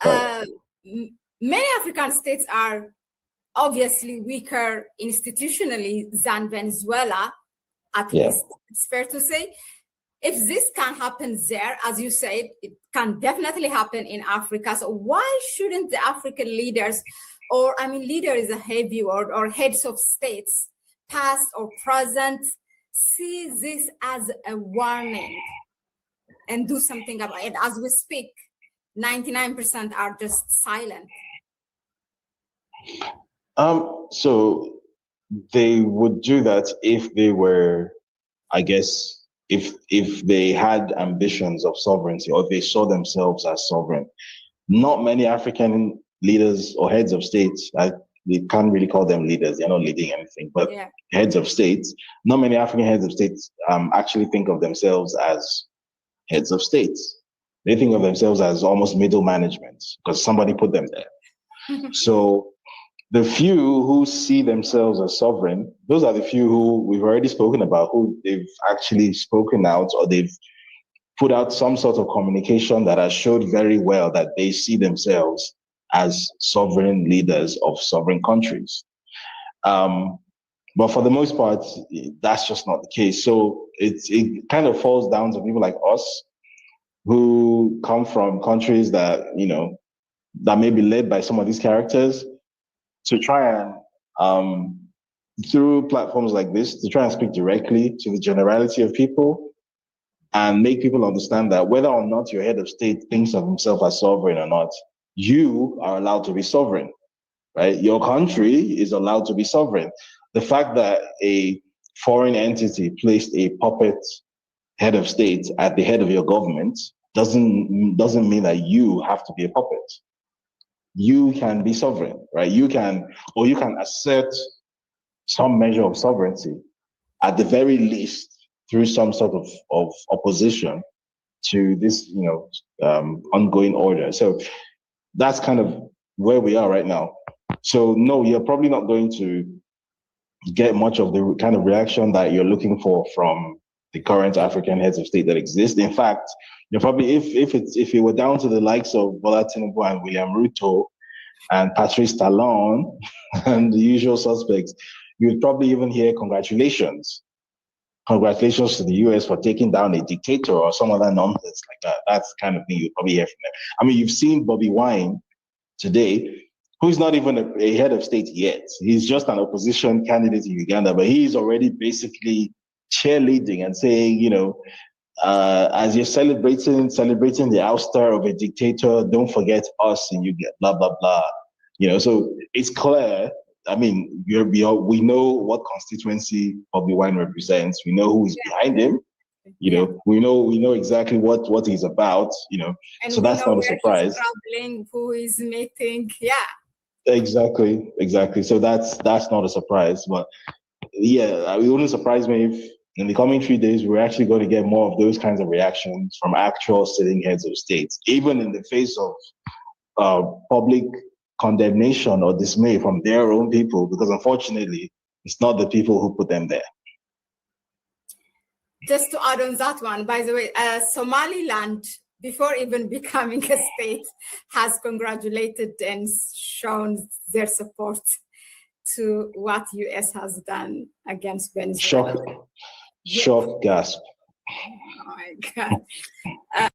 Right. Many African states are obviously weaker institutionally than Venezuela, at least it's fair to say. If this can happen there, as you said, it can definitely happen in Africa. So why shouldn't the African leaders, or I mean, leader is a heavy word, or heads of states, past or present, see this as a warning and do something about it? As we speak, 99% are just silent. So they would do that if they were, I guess, if they had ambitions of sovereignty, or if they saw themselves as sovereign. Not many African leaders or heads of states, we can't really call them leaders, they're not leading anything, but heads of states, not many African heads of states actually think of themselves as heads of states. They think of themselves as almost middle management because somebody put them there. So the few who see themselves as sovereign, those are the few who we've already spoken about, who they've actually spoken out, or they've put out some sort of communication that has showed very well that they see themselves as sovereign leaders of sovereign countries. But for the most part, that's just not the case. So it kind of falls down to people like us who come from countries that, that may be led by some of these characters, to try and, through platforms like this, to try and speak directly to the generality of people and make people understand that whether or not your head of state thinks of himself as sovereign or not, you are allowed to be sovereign, right? Your country is allowed to be sovereign. The fact that a foreign entity placed a puppet head of state at the head of your government doesn't mean that you have to be a puppet. You can be sovereign, right? You can assert some measure of sovereignty, at the very least, through some sort of opposition to this, ongoing order. So that's kind of where we are right now. So no, you're probably not going to get much of the kind of reaction that you're looking for from the current African heads of state that exist. In fact, you're probably, if it were down to the likes of Bola Tinubu and William Ruto and Patrice Talon and the usual suspects, you'd probably even hear congratulations to the US for taking down a dictator or some other nonsense like that. That's the kind of thing you'd probably hear from them. I mean, you've seen Bobby Wine today, who's not even a head of state yet. He's just an opposition candidate in Uganda, but he's already basically cheerleading and saying, as you're celebrating the ouster of a dictator, don't forget us and you get blah, blah, blah. So it's clear. I mean, we know what constituency Bobby Wine represents. We know who is behind him. We know exactly what he's about. And so that's not a surprise. Who is meeting? Yeah. Exactly. So that's not a surprise. But yeah, it wouldn't surprise me if in the coming few days we're actually going to get more of those kinds of reactions from actual sitting heads of states, even in the face of public condemnation or dismay from their own people, because unfortunately, it's not the people who put them there. Just to add on that one, by the way, Somaliland, before even becoming a state, has congratulated and shown their support to what US has done against Venezuela. Shock, gasp. Oh my God.